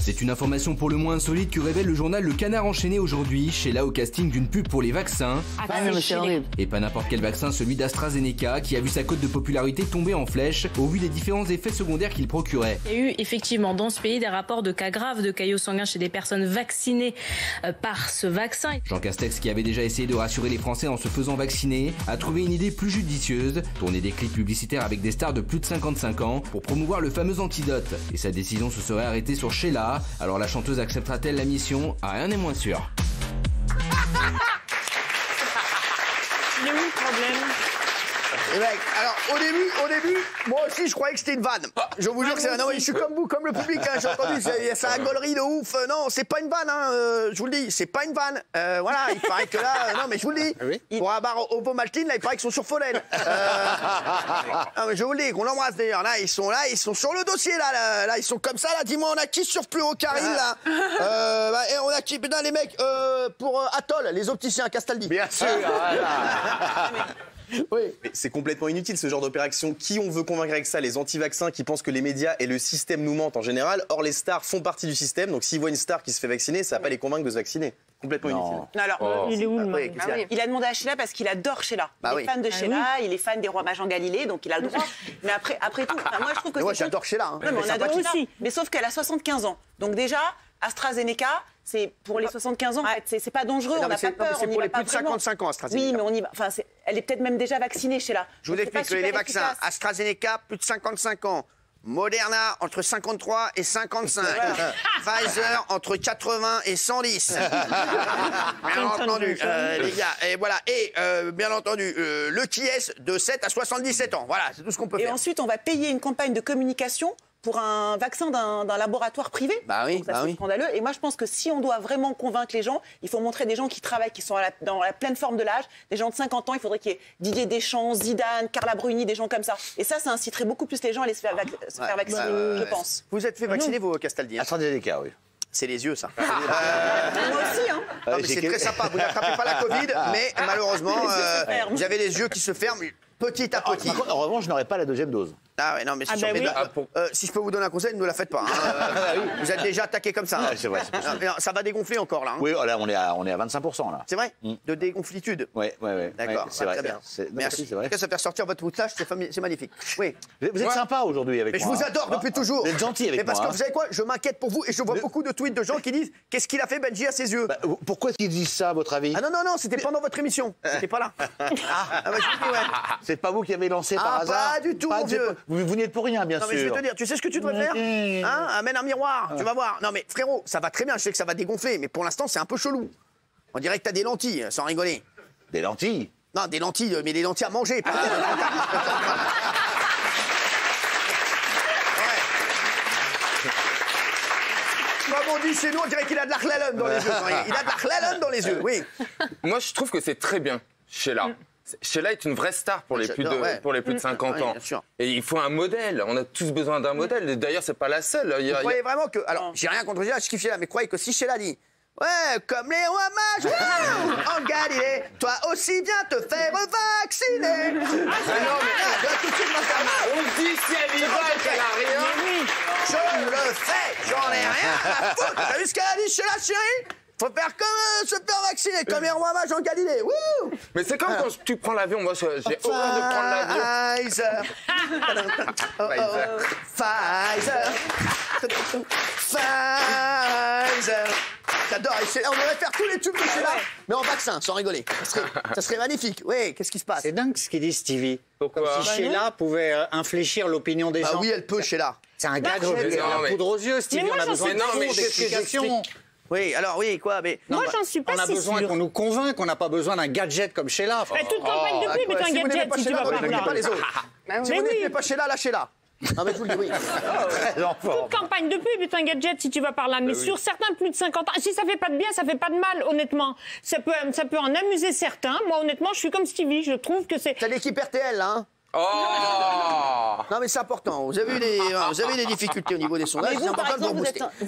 C'est une information pour le moins insolite que révèle le journal Le Canard enchaîné aujourd'hui. Sheila au casting d'une pub pour les vaccins. Et pas n'importe quel vaccin, celui d'AstraZeneca, qui a vu sa cote de popularité tomber en flèche au vu des différents effets secondaires qu'il procurait. Il y a eu effectivement dans ce pays des rapports de cas graves de caillots sanguins chez des personnes vaccinées par ce vaccin. Jean Castex, qui avait déjà essayé de rassurer les Français en se faisant vacciner, a trouvé une idée plus judicieuse, tourner des clips publicitaires avec des stars de plus de 55 ans pour promouvoir le fameux antidote. Et sa décision se serait arrêtée sur Sheila. Alors la chanteuse acceptera-t-elle la mission? Rien n'est moins sûr. Il est où le problème? Et mec, alors au début, moi aussi je croyais que c'était une vanne. Je vous jure que c'est... Non mais je suis comme vous, comme le public, hein, j'ai entendu, c'est un gaulerie de ouf. Non, c'est pas une vanne, hein, je vous le dis, c'est pas une vanne. Voilà, il paraît que là, non mais je vous le dis, pour un bar au Maltine, là il paraît qu'ils sont sur Follen. Non mais je vous le dis, qu'on l'embrasse d'ailleurs, là ils sont sur le dossier là, ils sont comme ça là, dis-moi on a qui sur plus haut Karine là et on a qui, putain les mecs, pour Atoll, les opticiens Castaldi. Bien sûr. Oui. Mais c'est complètement inutile ce genre d'opération. Qui on veut convaincre avec ça? Les anti-vaccins qui pensent que les médias et le système nous mentent en général. Or, les stars font partie du système. Donc, s'ils voient une star qui se fait vacciner, ça va pas les convaincre de se vacciner. Complètement inutile. Non, alors, il est où le mari? Il a demandé à Sheila parce qu'il adore Sheila. Il est fan de Sheila, il est fan des rois mages en Galilée, donc il a le droit. Mais après tout, moi je trouve que moi j'adore Sheila. Hein. Non, mais on adore aussi. Mais sauf qu'elle a 75 ans. Donc déjà, AstraZeneca, c'est pour les 75 ans, en fait, c'est pas dangereux, on n'a pas peur. C'est pour les plus de 55 ans, AstraZeneca. Oui, mais on y va. Enfin, elle est peut-être même déjà vaccinée, Sheila. Je vous explique que les vaccins AstraZeneca, plus de 55 ans. Moderna, entre 53 et 55. Pfizer, entre 80 et 110. Bien entendu, les gars. Et voilà. Et bien entendu, le qui est de 7 à 77 ans. Voilà, c'est tout ce qu'on peut faire. Et ensuite, on va payer une campagne de communication pour un vaccin d'un laboratoire privé. Bah oui, donc ça, c'est scandaleux. Et moi, je pense que si on doit vraiment convaincre les gens, il faut montrer des gens qui travaillent, qui sont dans la pleine forme de l'âge. Des gens de 50 ans, il faudrait qu'il y ait Didier Deschamps, Zidane, Carla Bruni, des gens comme ça. Et ça inciterait beaucoup plus les gens à aller se faire vacciner, je pense. Vous êtes fait vacciner, vous, Castaldi? AstraZeneca, oui. C'est les yeux, ça. Moi aussi, hein. Non, mais c'est très sympa. Vous n'attrapez pas la Covid, mais malheureusement, vous avez les yeux qui se ferment petit à petit. Par contre, en revanche, je n'aurai pas la deuxième dose. Ah ouais, non, mais c'est sûr. Si je peux vous donner un conseil, ne la faites pas. Hein. Vous êtes déjà attaqué comme ça. Hein. C'est vrai. Ça va dégonfler encore, là. Hein. Oui, là, on est à 25%, là. C'est vrai? De dégonflitude? Oui. D'accord, c'est vrai. Très bien. Merci. C'est vrai. Ça fait sortir votre moustache, c'est magnifique. Oui. Vous êtes sympa aujourd'hui avec moi. Mais je vous adore depuis toujours. Vous êtes gentil avec moi. Mais parce que vous savez quoi? Je m'inquiète pour vous et je vois beaucoup de tweets de gens qui disent qu'est-ce qu'il a fait Benji à ses yeux? Pourquoi ils disent ça, à votre avis? Ah non, c'était pendant votre émission. C'était pas là. C'est pas vous qui avez lancé par hasard? Pas du tout, mon vieux. Vous n'y êtes pour rien, bien sûr. Non, mais je vais te dire, tu sais ce que tu devrais faire? Hein? Amène un miroir, tu vas voir. Non, mais frérot, ça va très bien, je sais que ça va dégonfler, mais pour l'instant, c'est un peu chelou. On dirait que t'as des lentilles, sans rigoler. Des lentilles? Non, des lentilles, mais des lentilles à manger. Pas Comme on dit chez nous, on dirait qu'il a de la khlalon dans les yeux. Il a de la khlalon dans les yeux, oui. Moi, je trouve que c'est très bien, Sheila. Sheila est une vraie star pour les plus de 50 ans. Et il faut un modèle. On a tous besoin d'un modèle. D'ailleurs, c'est pas la seule. Vous croyez vraiment que... Alors, j'ai rien contre Sheila, je kiffe Sheila, mais croyez que si Sheila dit... Ouais, comme les rois mages, en Galilée, toi aussi viens te faire vacciner. On dit si elle y va, qu'elle a rien. Je le fais, j'en ai rien à foutre. T'as vu ce qu'elle a dit Sheila, chérie? Faut faire comme se faire vacciner, comme les rois mages en Galilée. Wouh! Mais c'est comme quand tu prends l'avion. Moi, j'ai horreur de prendre l'avion. Pfizer. Pfizer. J'adore. On devrait faire tous les tubes de Sheila, mais en vaccin, sans rigoler. Ça serait magnifique. Oui, qu'est-ce qui se passe? C'est dingue ce qu'il dit Stevie. Pourquoi? Comme si Sheila pouvait infléchir l'opinion des gens. Ah oui, elle peut, Sheila. C'est un gag, la poudre aux yeux, Stevie. On a besoin d'explications. Oui, alors oui, quoi, mais... Moi, j'en suis pas si sûre. On a besoin qu'on nous convainque, on n'a pas besoin d'un gadget comme Sheila. Toute campagne de pub est un gadget, si tu vas par là. Pas les autres. Si vous n'êtes pas Sheila, lâchez-la. Non, mais je vous le dis, oui. Toute campagne de pub est un gadget, si tu vas par là. Mais sur certains plus de 50 ans, si ça fait pas de bien, ça fait pas de mal, honnêtement. Ça peut en amuser certains. Moi, honnêtement, je suis comme Stevie. Je trouve que c'est... T'as l'équipe RTL, là, hein? Oh! Non, mais c'est important. Vous avez eu des difficultés au niveau des sondages. Mais vous, c'est par important de exemple, vous vous booster. êtes